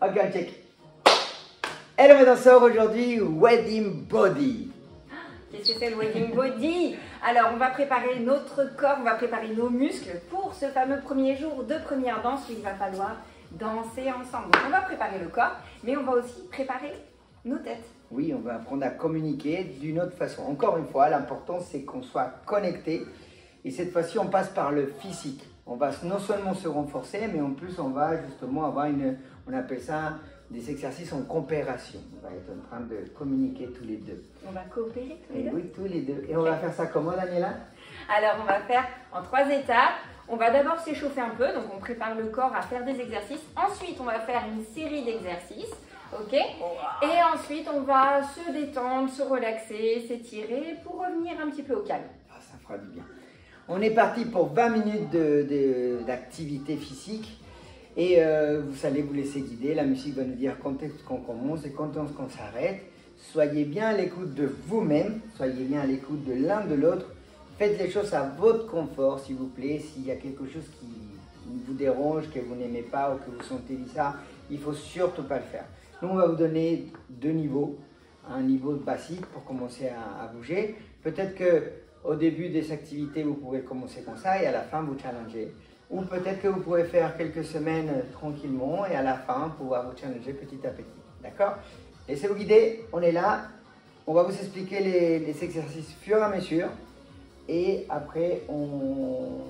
Ok, on check. Hello mes danseurs, aujourd'hui, Wedding Body. Qu'est-ce que c'est le Wedding Body? Alors, on va préparer notre corps, on va préparer nos muscles pour ce fameux premier jour de première danse où il va falloir danser ensemble. Donc, on va préparer le corps, mais on va aussi préparer nos têtes. Oui, on va apprendre à communiquer d'une autre façon. Encore une fois, l'important c'est qu'on soit connecté. Et cette fois-ci, on passe par le physique. On va non seulement se renforcer, mais en plus, on va justement avoir on appelle ça des exercices en coopération. On va être en train de communiquer tous les deux. On va coopérer tous les deux? Oui, tous les deux. Et on va faire ça comment, Daniela? Alors, on va faire en 3 étapes. On va d'abord s'échauffer un peu, donc on prépare le corps à faire des exercices. Ensuite, on va faire une série d'exercices, ok? Et ensuite, on va se détendre, se relaxer, s'étirer pour revenir un petit peu au calme. Ah, ça fera du bien. On est parti pour 20 minutes d'activité physique. Et vous allez vous laisser guider. La musique va nous dire quand est-ce qu'on commence et quand est-ce qu'on s'arrête. Soyez bien à l'écoute de vous-même. Soyez bien à l'écoute de l'un de l'autre. Faites les choses à votre confort, s'il vous plaît. S'il y a quelque chose qui vous dérange, que vous n'aimez pas ou que vous sentez bizarre, il ne faut surtout pas le faire. Nous, on va vous donner 2 niveaux. Un niveau basique pour commencer à bouger. Peut-être qu'au début des activités, vous pouvez commencer comme ça et à la fin, vous challenger. Ou peut-être que vous pouvez faire quelques semaines tranquillement et à la fin, pouvoir vous challenger petit à petit. D'accord? Laissez-vous guider, on est là. On va vous expliquer les exercices fur et à mesure. Et après, on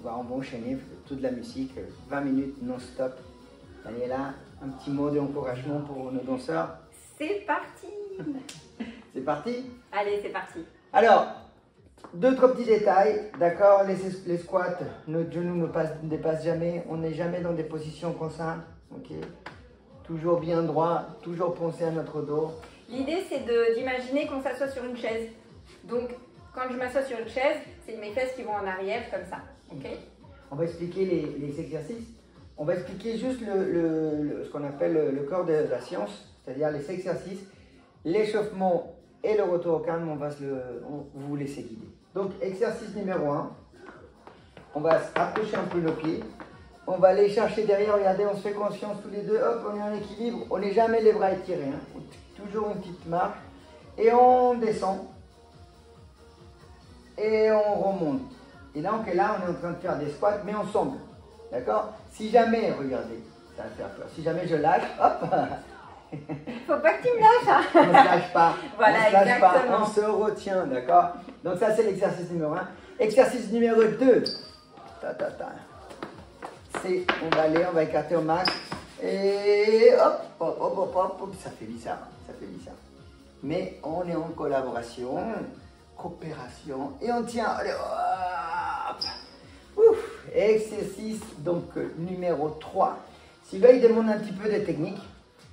va enchaîner toute la musique, 20 minutes non-stop. Daniela, un petit mot d'encouragement pour nos danseurs. C'est parti! C'est parti? Allez, c'est parti. Alors, 2-3 petits détails, d'accord? Les squats, notre genou ne dépasse jamais, on n'est jamais dans des positions comme ça, ok? Toujours bien droit, toujours penser à notre dos. L'idée, c'est d'imaginer qu'on s'assoit sur une chaise. Donc, quand je m'assois sur une chaise, c'est mes fesses qui vont en arrière, comme ça, ok? On va expliquer les exercices. On va expliquer juste ce qu'on appelle le corps de la science, c'est-à-dire les exercices, l'échauffement et le retour au calme, vous vous laissez guider. Donc, exercice numéro 1, on va approcher un peu nos pieds. On va aller chercher derrière, regardez, on se fait confiance tous les deux, hop, on est en équilibre. On n'est jamais les bras étirés, hein. Toujours une petite marche. Et on descend. Et on remonte. Et donc là, on est en train de faire des squats, mais ensemble. D'accord? Si jamais, regardez, ça va faire peur. Si jamais je lâche, hop. Faut pas que tu me lâches, hein. On ne se lâche pas. Voilà, on se lâche pas, exactement. on se retient, d'accord? Donc ça, c'est l'exercice numéro 1. Exercice numéro 2. C'est, on va aller, on va écarter au max. Et hop, hop, hop, hop, hop, ça fait bizarre, ça fait bizarre. Mais on est en collaboration, coopération, et on tient, allez, hop. Ouf. Exercice donc numéro 3. Celui-là, il demande un petit peu de technique.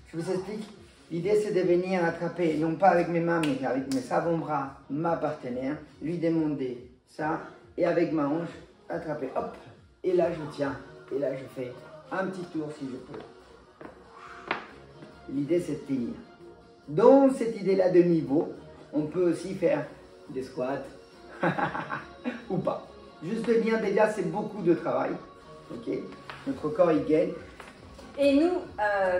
Je vous explique. L'idée, c'est de venir attraper, non pas avec mes mains, mais avec mes avant-bras, ma partenaire, lui demander ça, et avec ma hanche, attraper, hop, et là, je tiens, et là, je fais un petit tour si je peux. L'idée, c'est de tenir. Dans cette idée-là de niveau, on peut aussi faire des squats, ou pas. Juste bien, déjà, c'est beaucoup de travail, ok? Notre corps, il gagne. Et nous,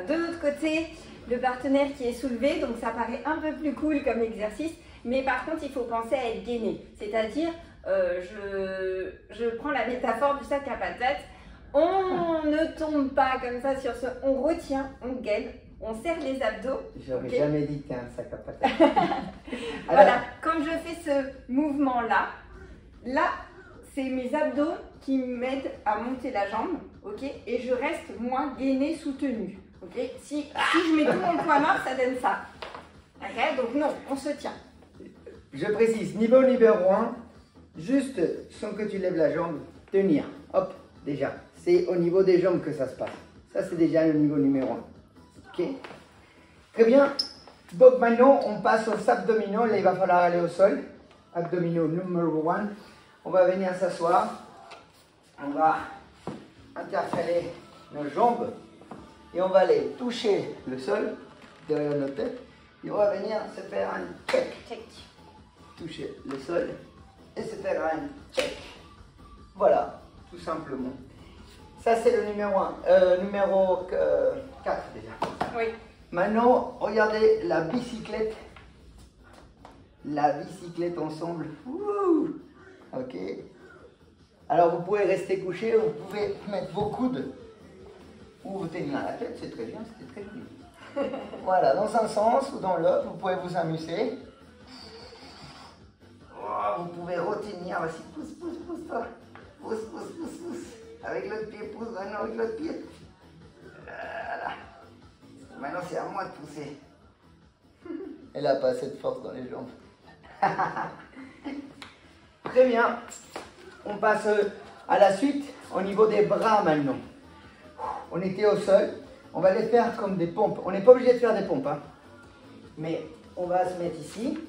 de l'autre côté, le partenaire qui est soulevé, donc ça paraît un peu plus cool comme exercice, mais par contre, il faut penser à être gainé. C'est-à-dire, je prends la métaphore du sac à patates, on ne tombe pas comme ça sur ce, on retient, on gaine, on serre les abdos. J'aurais okay. jamais dit que t'es un sac à patates. Voilà, quand je fais ce mouvement-là, là, c'est mes abdos qui m'aident à monter la jambe, ok? Et je reste moins gainée, soutenue, ok? Si je mets tout mon poids mort, ça donne ça, ok? Donc non, on se tient. Je précise, niveau numéro 1, juste sans que tu lèves la jambe, tenir, hop, déjà. C'est au niveau des jambes que ça se passe. Ça, c'est déjà le niveau numéro 1, ok? Très bien, donc maintenant, on passe aux abdominaux. Là, il va falloir aller au sol. Abdominaux numéro 1. On va venir s'asseoir. On va intercaler nos jambes. Et on va aller toucher le sol derrière notre tête. Et on va venir se faire un check. Toucher le sol et se faire un check. Voilà, tout simplement. Ça, c'est le numéro 1. Numéro 4 déjà. Oui. Maintenant, regardez la bicyclette. La bicyclette ensemble. Ouh. Ok. Alors, vous pouvez rester couché, vous pouvez mettre vos coudes ou vous tenir à la tête, c'est très bien, c'était très joli. Voilà, dans un sens ou dans l'autre, vous pouvez vous amuser. Oh, vous pouvez retenir, vas-y, pousse, pousse, pousse, toi. Pousse, pousse, pousse, pousse. Avec l'autre pied, pousse, maintenant avec l'autre pied. Voilà. Maintenant, c'est à moi de pousser. Elle n'a pas assez de force dans les jambes. Très bien. On passe à la suite au niveau des bras maintenant. On était au sol. On va les faire comme des pompes. On n'est pas obligé de faire des pompes, hein. Mais on va se mettre ici.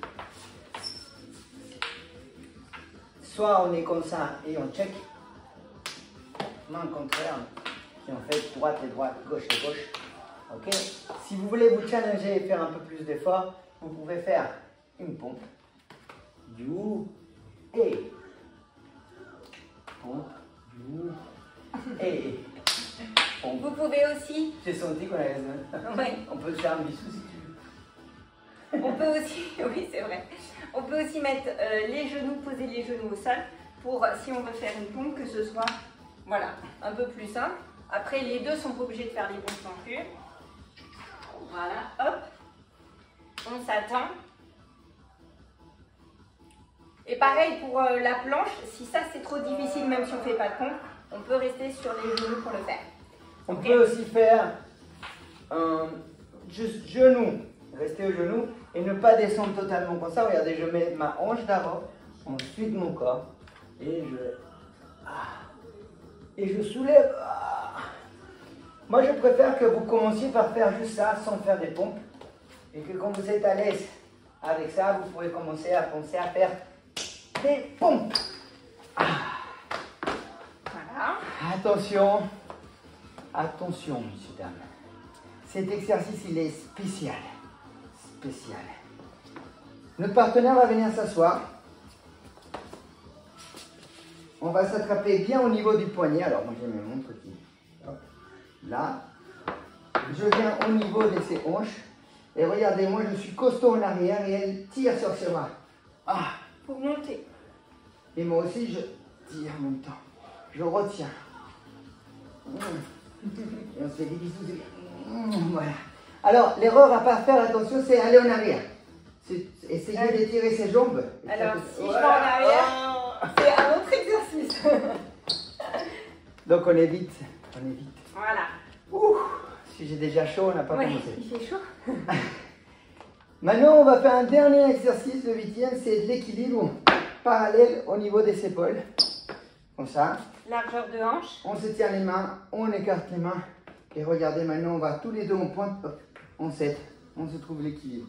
Soit on est comme ça et on check. Main contraire. Et on fait droite et droite, gauche et gauche. Ok. Si vous voulez vous challenger et faire un peu plus d'efforts, vous pouvez faire une pompe. You et pompe. You et pompe. Vous pouvez aussi. J'ai senti qu'on avait besoin. Ouais. On peut te faire un bisou si tu veux. On peut aussi, oui c'est vrai, on peut aussi mettre les genoux, poser les genoux au sol pour, si on veut faire une pompe, que ce soit, voilà, un peu plus simple. Après, les deux sont pas obligés de faire les pompes non plus. Voilà, hop, on s'attend. Et pareil pour la planche, si ça c'est trop difficile, même si on ne fait pas de pompe, on peut rester sur les genoux pour le faire. On peut aussi faire juste genou, rester au genou et ne pas descendre totalement comme ça. Regardez, je mets ma hanche d'avant, ensuite mon corps et je soulève. Moi, je préfère que vous commenciez par faire juste ça sans faire des pompes et que quand vous êtes à l'aise avec ça, vous pourrez commencer à penser à faire des pompes. Voilà. Attention, attention, messieurs, dames. Cet exercice, il est spécial. Spécial. Notre partenaire va venir s'asseoir. On va s'attraper bien au niveau du poignet. Alors, moi, j'ai mes montres qui. Là. Je viens au niveau de ses hanches. Et regardez, moi, je suis costaud en arrière et elle tire sur ses bras. Pour monter. Et moi aussi, je tire en même temps. Je retiens. Et on se fait des bisous. Voilà. Alors, l'erreur à ne pas faire, attention, c'est aller en arrière. Essayer d'étirer ses jambes. Alors, si je vais en arrière, c'est un autre exercice. Donc, on évite. On évite. Voilà. Ouh, si j'ai déjà chaud, on n'a pas commencé. Il fait chaud. Maintenant, on va faire un dernier exercice. Le 8e, c'est de l'équilibre parallèle au niveau des épaules. Comme ça. Largeur de hanche. On se tient les mains, on écarte les mains. Et regardez, maintenant, on va tous les deux en pointe. Hop, on s'aide. On se trouve l'équilibre.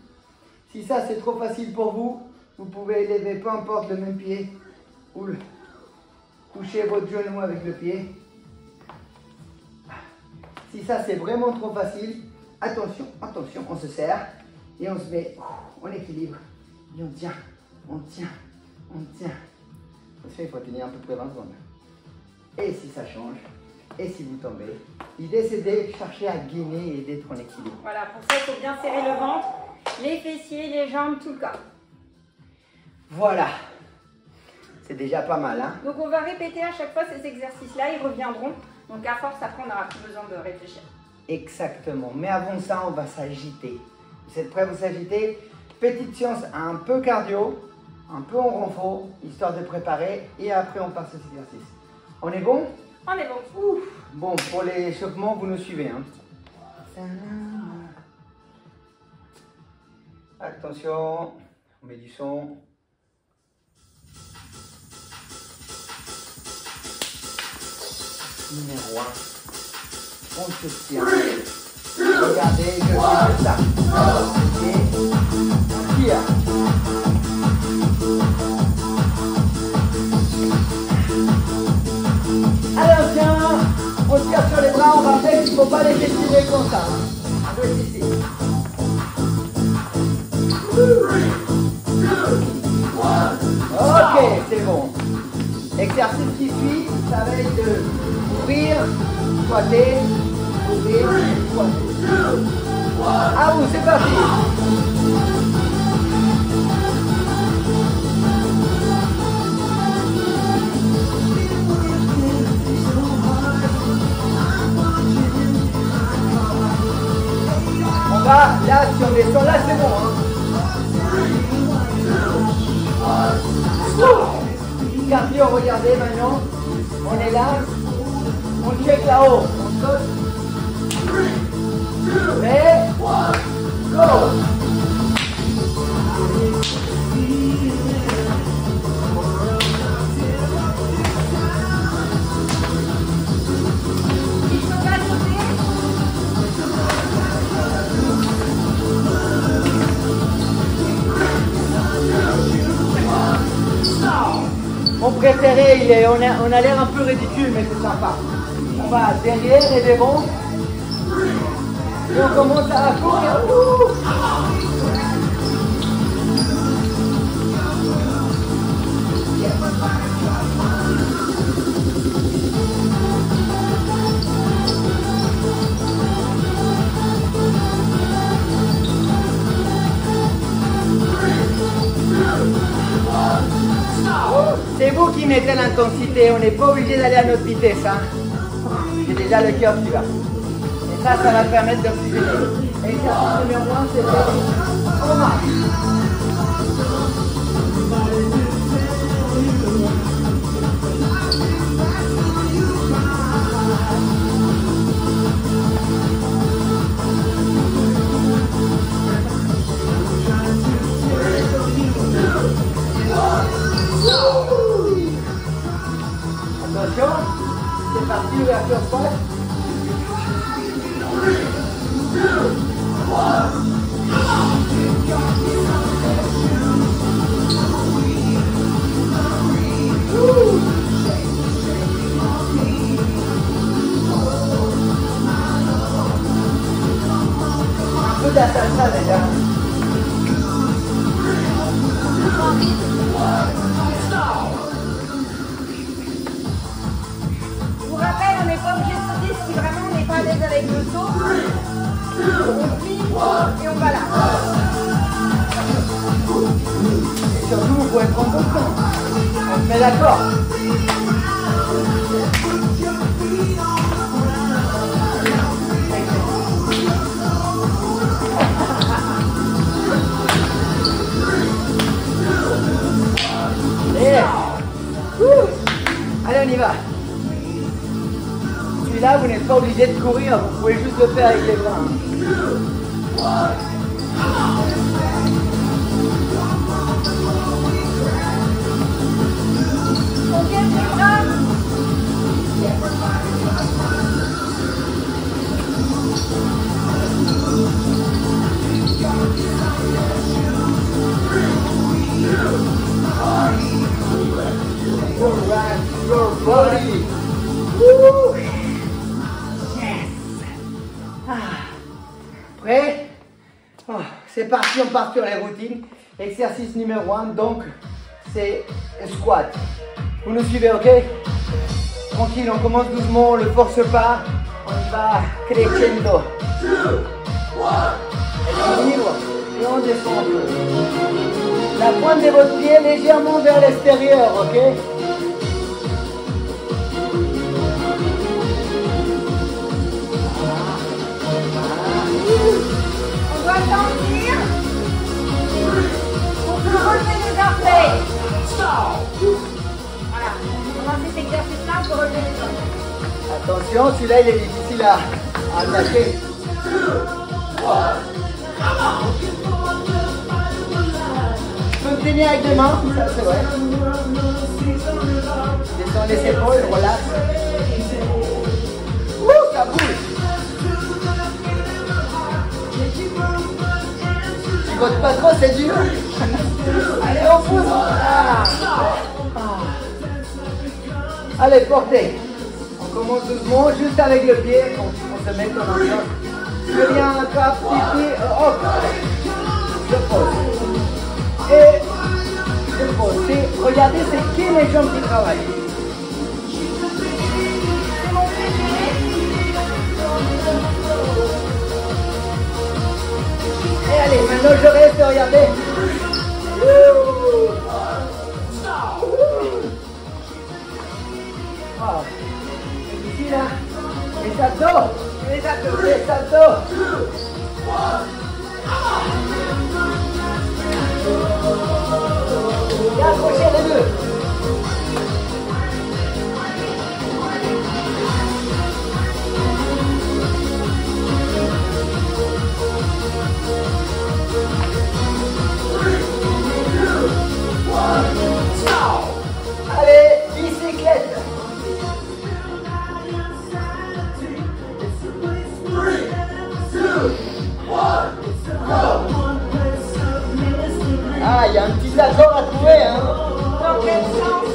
Si ça, c'est trop facile pour vous, vous pouvez élever, peu importe, le même pied. Ou toucher votre genou avec le pied. Si ça, c'est vraiment trop facile, attention, attention, on se serre. Et on se met en équilibre. Et on tient, on tient, on tient. Il faut tenir à peu près 20 secondes. Et si ça change, et si vous tombez, l'idée c'est de chercher à gainer et d'être en équilibre. Voilà, pour ça, il faut bien serrer le ventre, les fessiers, les jambes, tout le corps. Voilà. C'est déjà pas mal, hein? Donc on va répéter à chaque fois ces exercices-là, ils reviendront. Donc à force, après, on n'aura plus besoin de réfléchir. Exactement. Mais avant ça, on va s'agiter. Vous êtes prêts à vous agiter? Petite séance un peu cardio, un peu en renfort, histoire de préparer. Et après, on passe aux exercices. On est bon? On est bon. Ouf. Bon, pour l'échauffement, vous nous suivez, hein? Attention, on met du son. Numéro 1. On se tient. Regardez, je fais ça. Ok. On tire. Alors tiens, on tire sur les bras, on rappelle qu'il ne faut pas les étirer comme ça. On doit ici. Ok, c'est bon. L'exercice qui suit, ça va être de ouvrir squattez, ouvrir, squattez. À vous, c'est parti. On va, là, si on descend, là, c'est bon. Cardio, regardez maintenant. On est là. On check là-haut. On saute. Mais, go! Mon préféré, on a l'air un peu ridicule, mais c'est sympa. On va derrière et devant. Et on commence à courir. C'est vous qui mettez l'intensité, on n'est pas obligé d'aller à notre vitesse. Hein. J'ai déjà le cœur qui va. Et ça va permettre d'oxygéner. Exercice numéro 1, c'est on marche. Attention, c'est parti, ouverture squat. Un peu de la salsa déjà. Je vous rappelle, on n'est pas obligé de sauter si vraiment on n'est pas à l'aise avec le saut. On plie et on va là. Et surtout, vous pouvez prendre votre temps. On se met d'accord. Allez, on y va. Celui-là, vous n'êtes pas obligé de courir, vous pouvez juste le faire avec les bras. On tient les bras. Your body. Woo. Yes. Prêt? Oh, c'est parti, on part sur les routines. Exercice numéro 1, donc c'est squat. Vous nous suivez, ok? Tranquille, on commence doucement, on ne le force pas. On va crescendo. Équilibre et on descend un peu. La pointe de votre pied légèrement vers l'extérieur, ok? On doit sentir. On peut relever les orteils. Voilà. Pendant cet exercice-là, on peut relever les orteils. Attention, celui-là il est difficile à attaquer. Je peux me tenir avec deux mains, ça c'est vrai. Descends les épaules, relax. Ça bouge. Tu votes pas trop, c'est dur. Allez, on pousse. Allez, portez. On commence doucement, juste avec le pied. On se met en ambiance. Je viens un cap, petit pied, hop. Je pose. Et je pose. Regardez, c'est qui les jambes qui travaillent. C'est mon préféré. Sinon je reste, regardez. Wow. Ici là, les abdos. Les abdos. Les abdos. Et accrochez les deux. Allez, bicyclette. Ah, il y a un petit accord à trouver, hein. Dans quel sens?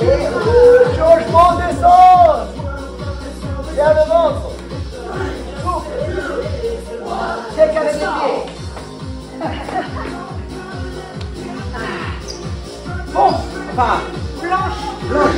Et changement de sens. Vers le ventre. Check avec les pieds. Bon, enfin, Blanche. blanche.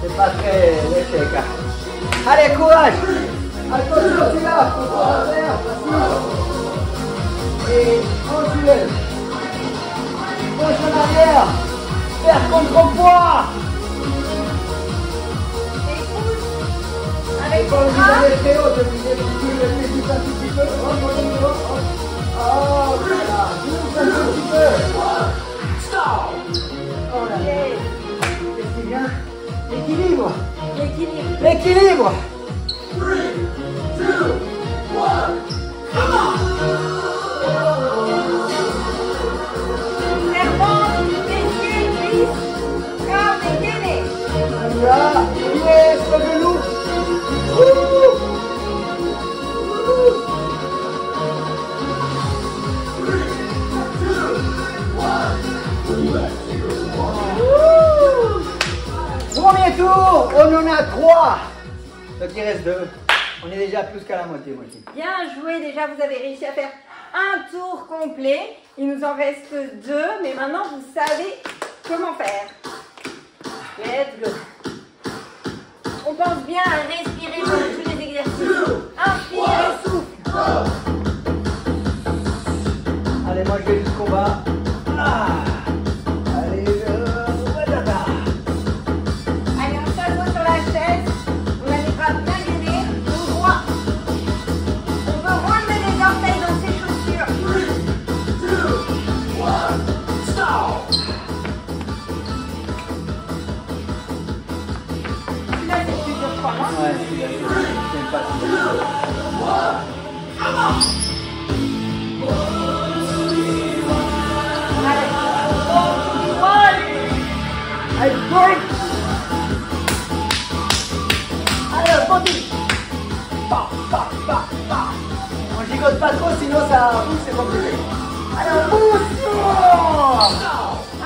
C'est pas très l'échec. Allez, courage. Attention, c'est là. Faut pas faire. Et on soulève. Penche en arrière. Faire contre-poids. Et pousse. Avec Quand les vous bras. allez très haut, vous levez juste un tout petit peu. Oh, voilà. Juste un tout petit peu. Oh là là. Qu'est-ce qui vient? L'équilibre. L'équilibre. L'équilibre. Serpent, fessier, cuisse, corps dégainé. Là, pied sur le genou. Premier tour, on en a 3. Donc il reste 2. On est déjà plus qu'à la moitié. Bien joué, déjà vous avez réussi à faire un tour complet. Il nous en reste 2, mais maintenant vous savez comment faire. Let's go. On pense bien à respirer pendant tous les exercices. Inspire et souffle. Allez, moi je vais jusqu'au bas. Ah. Allez, Allez, on s'assoit sur la chaise. On a les bras bien gainés, dos droit. On peut relever les orteils dans ses chaussures. Celui-là, c'est le plus dur, je crois. Hein. Ouais, c'est pas Allez, break. Allez, body. Bah, bah, bah, bah. On gigote pas trop, sinon ça pousse, c'est compliqué. Allez, on pousse.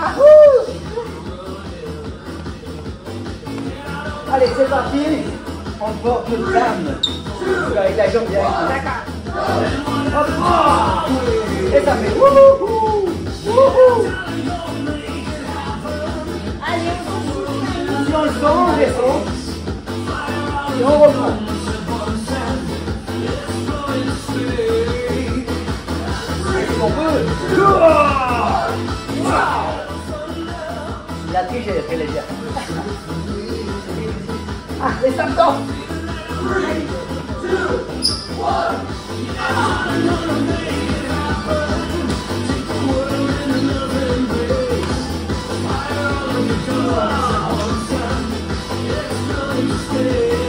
Ahou. Allez, c'est parti. On porte le crâne. Avec la jambe directe. D'accord. Hop. Et ça fait wouhou. Wouhou. Allez, on Si on le sent, on descend. Et on reprend. Si on peut. La triche, elle est très légère. Ah, les symptômes.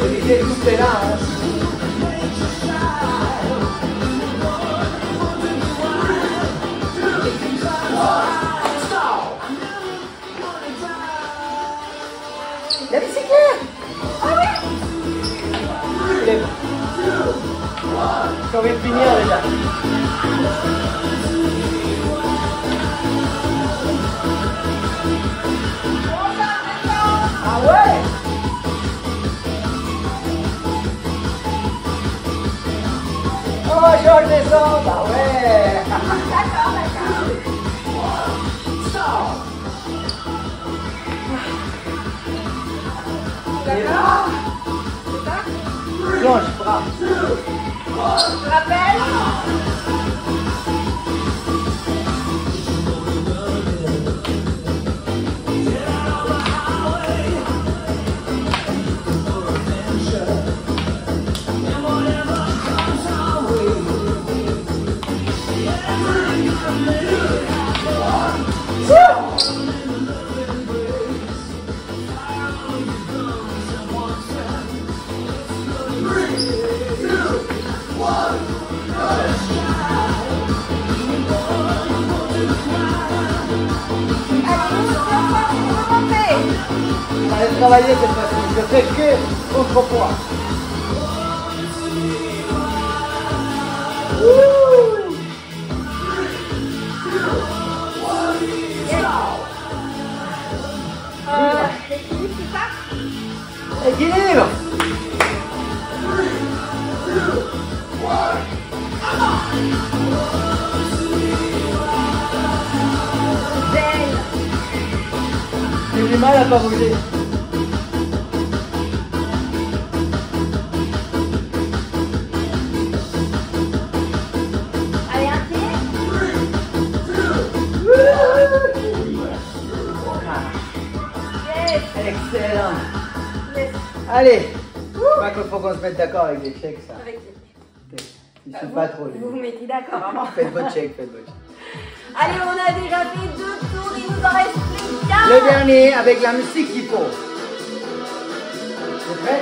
Olivier, tout est là, hein. La bicyclette. Ah oui. J'ai envie de finir déjà. quand je descends. Bah ouais. D'accord. D'accord. C'est ça? Planche, bras. Je rappelle. On va travailler cette fois-ci. Je fais que contrepoids. Équilibre, c'est ça? Équilibre. Zen. J'ai du mal à pas bouger. Allez, un pied. Yes. Excellent. Yes. Allez. Je crois qu'il faut qu'on se mette d'accord avec les checks, ça. Avec Je suis pas trop. vous vous mettez d'accord avant. Faites votre check, faites votre check. Allez, on a déjà fait 2 tours, il nous en reste plus qu'un. Le dernier avec la musique qu'il faut. C'est prêt?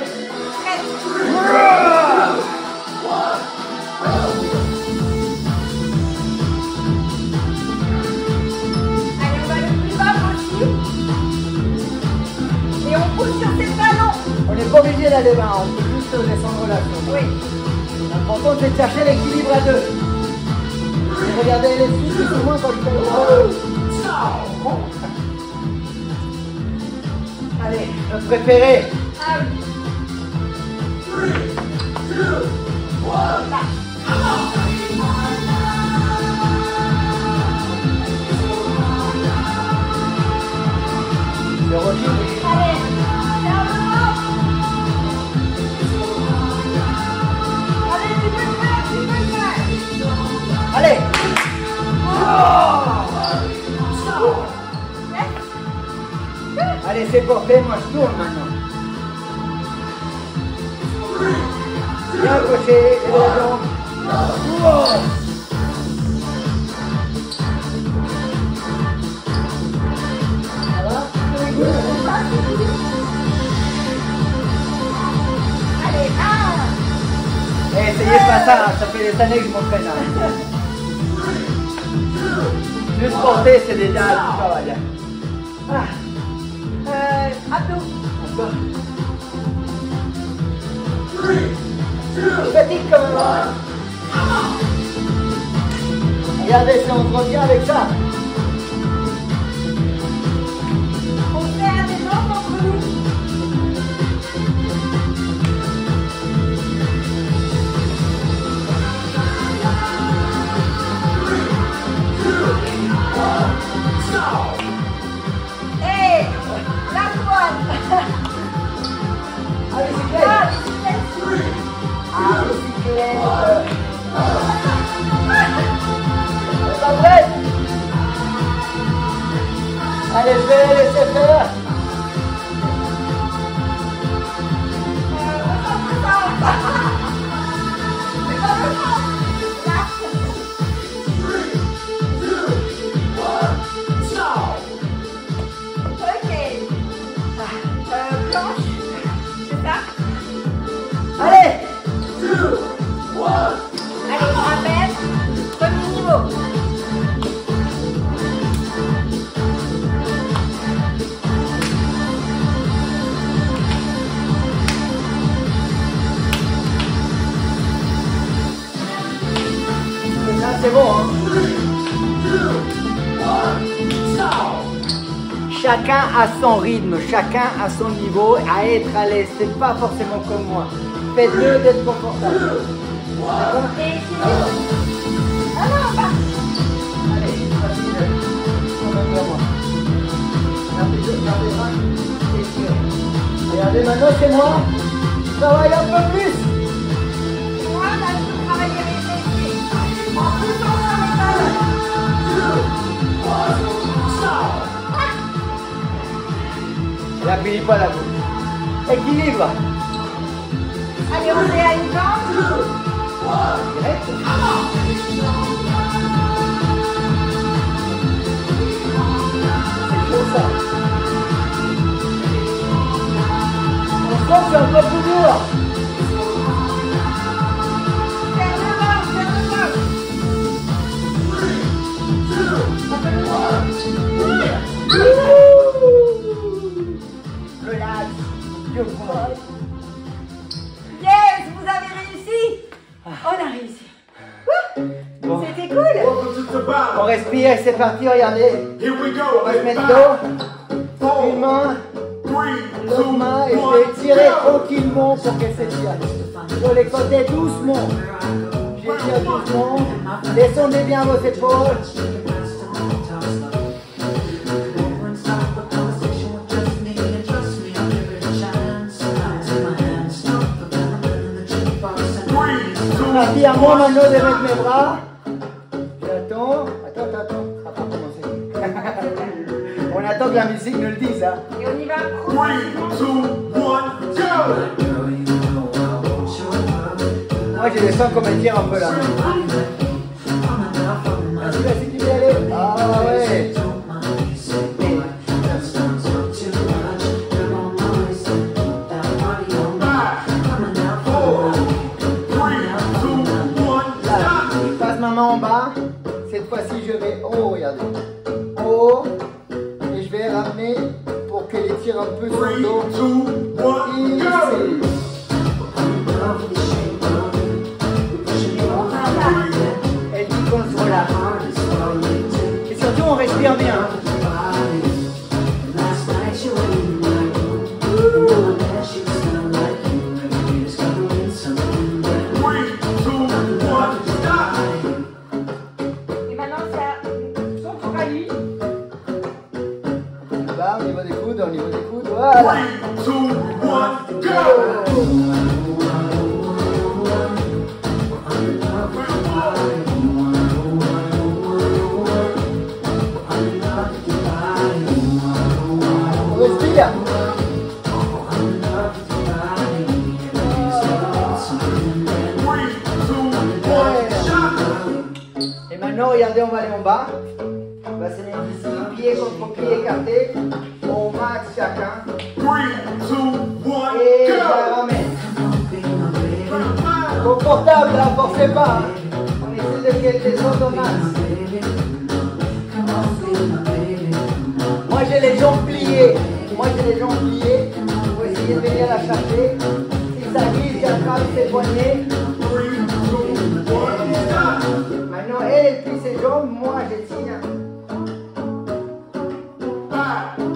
Allez, on va le plus bas possible. Et on pousse sur ses talons. On n'est pas obligé d'aller bas, on peut juste descendre là. Oui. L'important c'est de chercher l'équilibre à deux. Et regardez les filles, c'est moins quand je fais. Allez, notre préféré. Ah oui. Le Rocky. Allez, ferme-le. Allez, tu peux le faire, tu peux le faire. Allez. Allez, c'est porté, moi je tourne maintenant. Bien accroché, et de la jambe. Ça va? Allez, un. Eh, essayez pas ça, ça fait des années que je m'entraîne là. Juste porter, c'est déjà tout travail. Abdos. Fatigue quand même. Regardez si on se retient avec ça. On fait un énorme entre nous. Et la toile. À bicyclette. Ah, bicyclette. À bicyclette. Pas prête? Allez, je vais la laisser faire. Allez! Allez, trapèze, premier niveau. Là, c'est bon, hein? Chacun a son rythme, chacun a son niveau, à être à l'aise. C'est pas forcément comme moi. Faites-le d'être confortable. Et sinon... Ah non, pas. Allez, facile. On va vers moi. Regardez, maintenant c'est moi. Travaille un peu plus. Moi, là, je peux travailler avec les pieds. En poussant sur les talons. N'appuie pas la bouche. Équilibre. Allez, on est à une jambe. Direct. C'est chaud ça. On sent que c'est un peu plus lourd. Serre le bas, serre le bas. Relax. Dieu vous. Yes, vous avez réussi. On a réussi. Bon. C'était cool. Welcome to the On battle. respire, c'est parti, regardez. Here we go. On va se In mettre 5, dos, une 4, main, 3, l'autre 2, main, et je 1, vais tirer go. tranquillement pour qu'elle s'étire. Sur les côtés, doucement. J'étire doucement. Descendez bien vos épaules. Parti à moi maintenant de mettre mes bras. J'attends. Attends. Ça va pas commencer. On attend que la musique nous le dise. Hein. Et on y va 3, 2, 1, go. Moi j'ai le sens comme elle tire un peu là. Vas-y, tu veux y aller. Ah ouais. Là, je passe ma main en bas. Cette fois-ci je vais haut, regardez. Haut. Et je vais ramener pour qu'elle tire un peu sur 3, le dos. 2, 1, go. Ici. Elle dit qu'on se relâche. Et surtout on respire bien. 3, 2, 1, stop. Et maintenant, c'est son tour à lui. Là, au niveau des coudes, Three, voilà. 2, 1, go! On respire. Three, 2, 1, shot! Et maintenant, regardez, on va aller en bas. On va se mettre ici, pied contre pied écarté. Au max chacun. 3, 2, 1, Et je go! la ramène. Confortable, là, forcez pas. Hein. On essaie de qu'elle descende au max. Moi, j'ai les jambes pliées. Vous essayez de venir la chercher. Si ça glisse, j'attrape ses poignets. 3, 2, 1, stop! Maintenant, elle plie ses jambes, moi, j'étire. 5,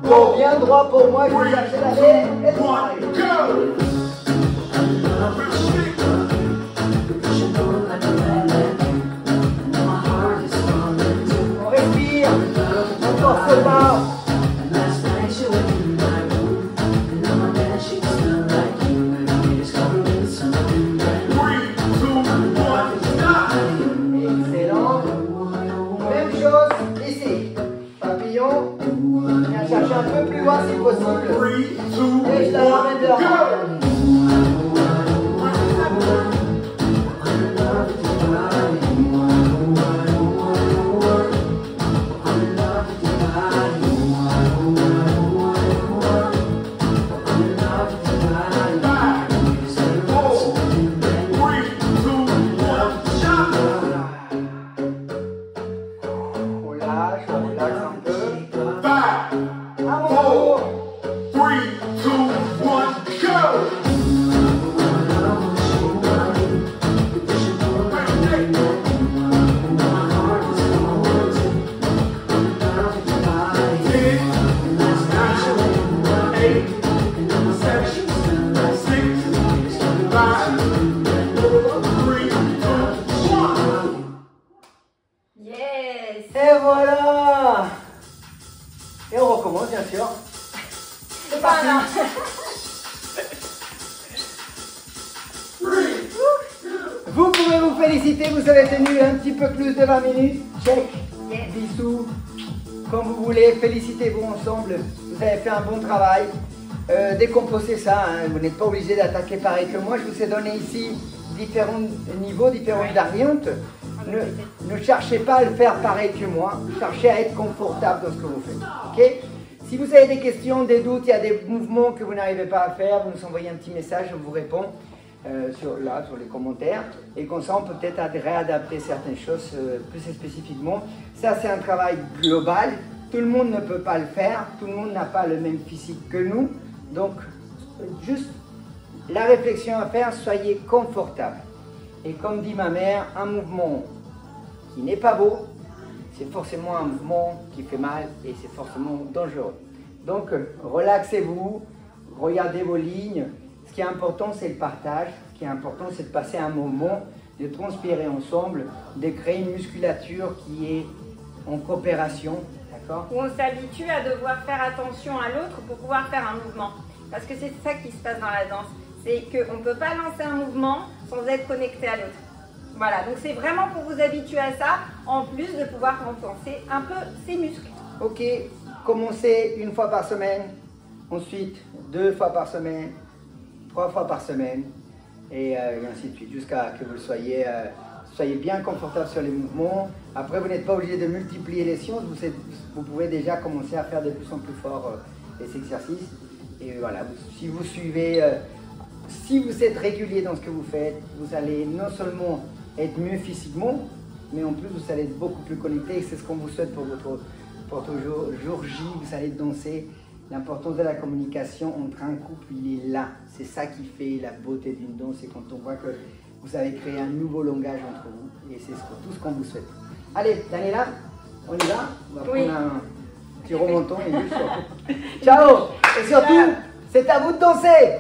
Bon, bien droit pour moi, je 3, vais 2, chercher la baie. Et 1, go! on respire. On force pas. Three, 2, 1, stop! Excellent. Même chose ici. Papillon. Viens chercher un peu plus loin si possible. 3, 2, Et je la ramène de 1, la go! On lâche un peu. 5, À mon tour. 3, 2, 1, go! Eight, 7, 6, féliciter, vous avez tenu un petit peu plus de 20 minutes. Check. Yes. Bisous. Comme vous voulez, félicitez-vous ensemble. Vous avez fait un bon travail. Décomposez ça, hein. Vous n'êtes pas obligé d'attaquer pareil que moi. Je vous ai donné ici différents niveaux, différentes variantes. Ne cherchez pas à le faire pareil que moi. Cherchez à être confortable dans ce que vous faites. Ok? Si vous avez des questions, des doutes, il y a des mouvements que vous n'arrivez pas à faire, vous nous envoyez un petit message, je vous réponds sur les commentaires. Et comme ça, on peut peut-être réadapter certaines choses plus spécifiquement. Ça, c'est un travail global. Tout le monde ne peut pas le faire. Tout le monde n'a pas le même physique que nous. Donc, juste la réflexion à faire, soyez confortable. Et comme dit ma mère, un mouvement qui n'est pas beau, c'est forcément un mouvement qui fait mal et c'est forcément dangereux. Donc, relaxez-vous, regardez vos lignes. Ce qui est important, c'est le partage. Ce qui est important, c'est de passer un moment, de transpirer ensemble, de créer une musculature qui est en coopération. D'accord ? Où on s'habitue à devoir faire attention à l'autre pour pouvoir faire un mouvement. Parce que c'est ça qui se passe dans la danse. C'est qu'on ne peut pas lancer un mouvement sans être connecté à l'autre. Voilà, donc c'est vraiment pour vous habituer à ça, en plus de pouvoir renforcer un peu ses muscles. Ok, commencez une fois par semaine, ensuite 2 fois par semaine, 3 fois par semaine, et ainsi de suite, jusqu'à que vous soyez bien confortable sur les mouvements. Après, vous n'êtes pas obligé de multiplier les séances, vous pouvez déjà commencer à faire de plus en plus fort les exercices. Et voilà, si vous suivez, si vous êtes régulier dans ce que vous faites, vous allez non seulement être mieux physiquement, mais en plus vous allez être beaucoup plus connecté. Et c'est ce qu'on vous souhaite pour votre jour J. Vous allez danser. L'importance de la communication entre un couple, il est là. C'est ça qui fait la beauté d'une danse. Et quand on voit que vous avez créé un nouveau langage entre vous, et c'est tout ce qu'on vous souhaite. Allez, Daniela, on y va. On va prendre un petit remontant et juste. Ciao. Et surtout, c'est à vous de danser.